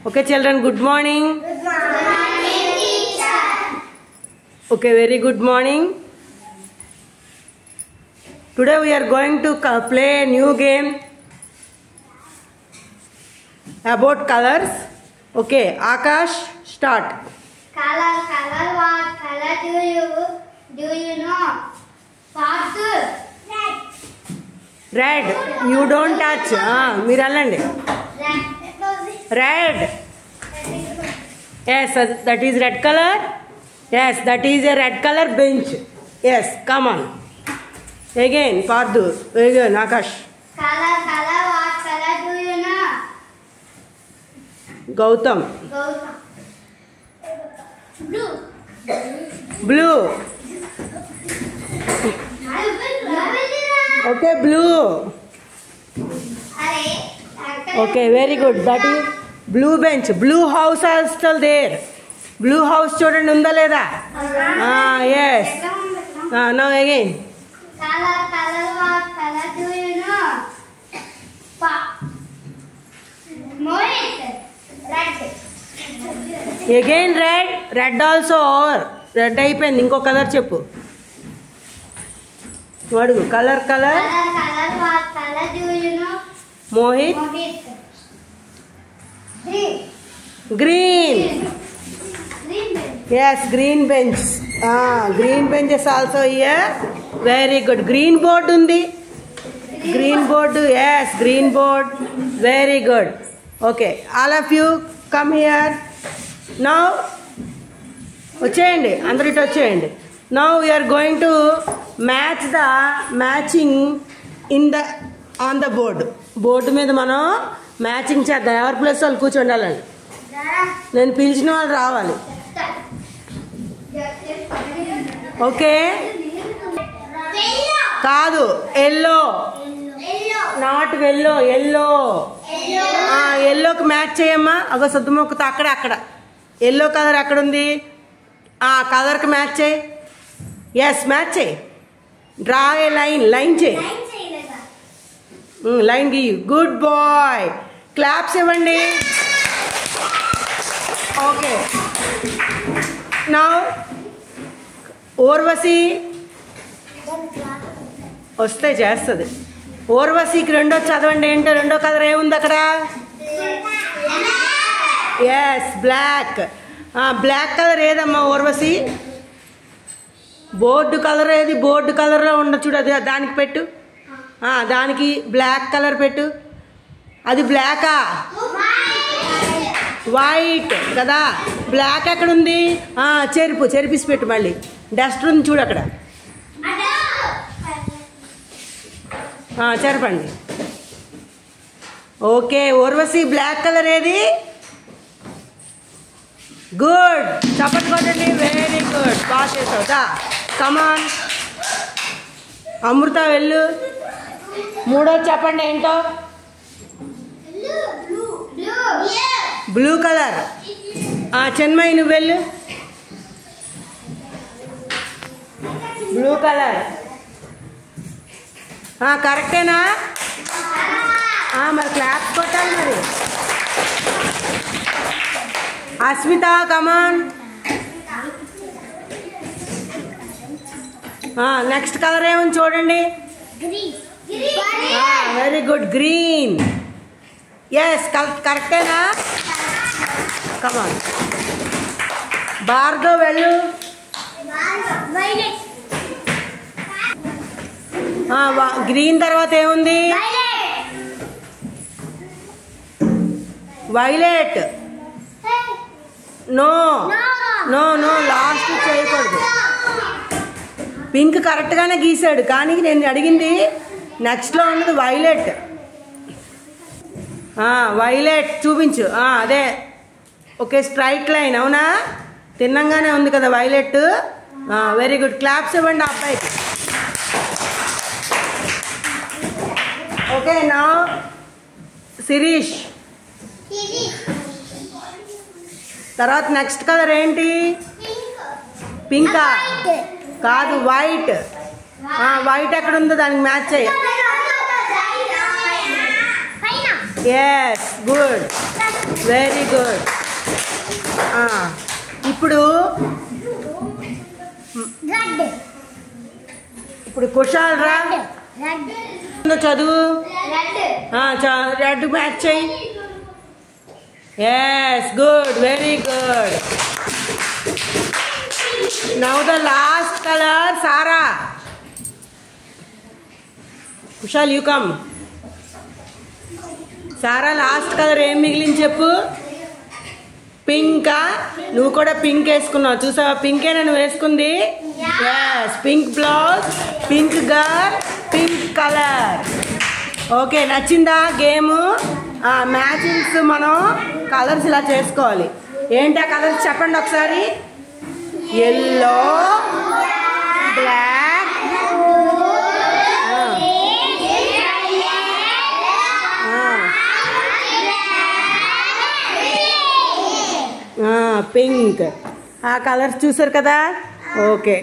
Okay, children, good morning. Good morning, teacher. Okay, very good morning. Today we are going to play a new game about colors. Okay, Akash, start. Color, what color do you know? Purple. Red. You don't touch. మీరు వెళ్ళండి. Red. Yes, that is red color. Yes, that is a red color bench. Yes, come on. Again, Pardu. Again, Akash. Color, what color do you know? Gautam. Blue. Blue. Okay, blue. Okay, very good. That is blue bench. Blue house is still there. Blue house చూడండి ఉందా లేదా? Yes. Now again. Color, what color do you know? Red. Again red. Red also over. Red అయిపోయింది. ఇంకో colour చెప్పు. అడుగు. Colour Color, what color do you know? Mohit. Green. Yes, green bench. Green bench is also here. Very good. Green board undi. Green board. Yes, green board. Very good. Okay, all of you come here. Now, వచ్చేయండి. అందరూ ఇటు వచ్చేయండి. Now we are going to match the matching on the board. Board మీద మనం matching చేద్దాం. ఎవరి place వాళ్ళు కూర్చోండాలండి. నేను పిలిచిన వాళ్ళు రావాలి. ఓకే, కాదు ఎల్లో, నాట్ ఎల్లో, ఎల్లోకి మ్యాచ్ చేయమ్మా. అగో సద్దుమొక్కతో అక్కడ ఎల్లో కలర్ ఎక్కడ ఉంది? కలర్కి మ్యాచ్ చేయి. ఎస్, మ్యాచ్ చేయి. డ్రా ఏ లైన్ చేయి. లైన్ గీ. Good boy. క్లాప్స్ ఇవ్వండి. ఓకే, నా ఓర్వశి వస్తే చేస్తుంది. ఓర్వశికి రెండో చదవండి. ఏంటో రెండో కలర్ ఏముంది అక్కడ? Yes, black. బ్లాక్ కలర్ ఏదమ్మా ఓర్వశి? బోర్డు కలర్ ఏది? బోర్డు కలర్లో ఉండ చూడు. అది దానికి పెట్టు. దానికి బ్లాక్ కలర్ పెట్టు. అది బ్లాకా? వైట్ కదా. బ్లాక్ ఎక్కడ ఉంది? చెరిపిసి పెట్టు. మళ్ళీ డస్టర్ ఉంది చూడు అక్కడ. చెరపండి. ఓకే, ఓర్వశి బ్లాక్ కలర్ ఏది? గుడ్, చప్పట్లు కొట్టండి. వెరీ గుడ్, బాగా చేసావు. కమాన్ అమృత వెళ్ళు. మూడో చెప్పండి ఏంటో? Blue colour. చెన్మయి నువ్వు వెళ్ళు. బ్లూ కలర్ కరెక్టేనా? మరి క్లాప్స్ కొట్టాలి మరి. అస్మిత కమాన్. నెక్స్ట్ కలర్ ఏమని చూడండి. Very good, green. ఎస్, కరెక్టేనా? కమాన్ భార్గవ్ వెళ్ళు. గ్రీన్ తర్వాత ఏముంది? వైలెట్. నో, లాస్ట్ చేయకూడదు. పింక్ కరెక్ట్గానే గీసాడు, కానీ నేను అడిగింది నెక్స్ట్లో ఉన్నది వైలెట్. వైలెట్ చూపించు. అదే. Okay, straight line. అవునా? తిన్నంగానే ఉంది కదా వైలెట్. వెరీ గుడ్, క్లాప్స్ ఇవ్వండి ఆ అబ్బాయికి. ఓకే, నా శిరీష్. తర్వాత నెక్స్ట్ కలర్ ఏంటి? పింకా? కాదు, వైట్. వైట్ ఎక్కడ ఉందో దానికి మ్యాచ్ చేయాలి. Yes, good. Very good. ఇప్పుడు కుషాల్ రా, చదువు. రెడ్ మ్యాచ్ చెయ్యి. Yes, good, very good. Now the last colour Sara. Kushal you come. Sara last colour ఏం మిగిలింది చెప్పు. పింకా? నువ్వు కూడా పింక్ వేసుకున్నావు, చూసావా? పింకేనా నువ్వు వేసుకుంది? Yes, pink blouse, pink girl, pink colour. Okay, నచ్చిందా గేము? మ్యాచింగ్స్ మనం కలర్స్ ఇలా చేసుకోవాలి. ఏంటి ఆ కలర్స్ చెప్పండి ఒకసారి. Yellow, black, pink. ఆ కలర్స్ చూసారు కదా? ఓకే.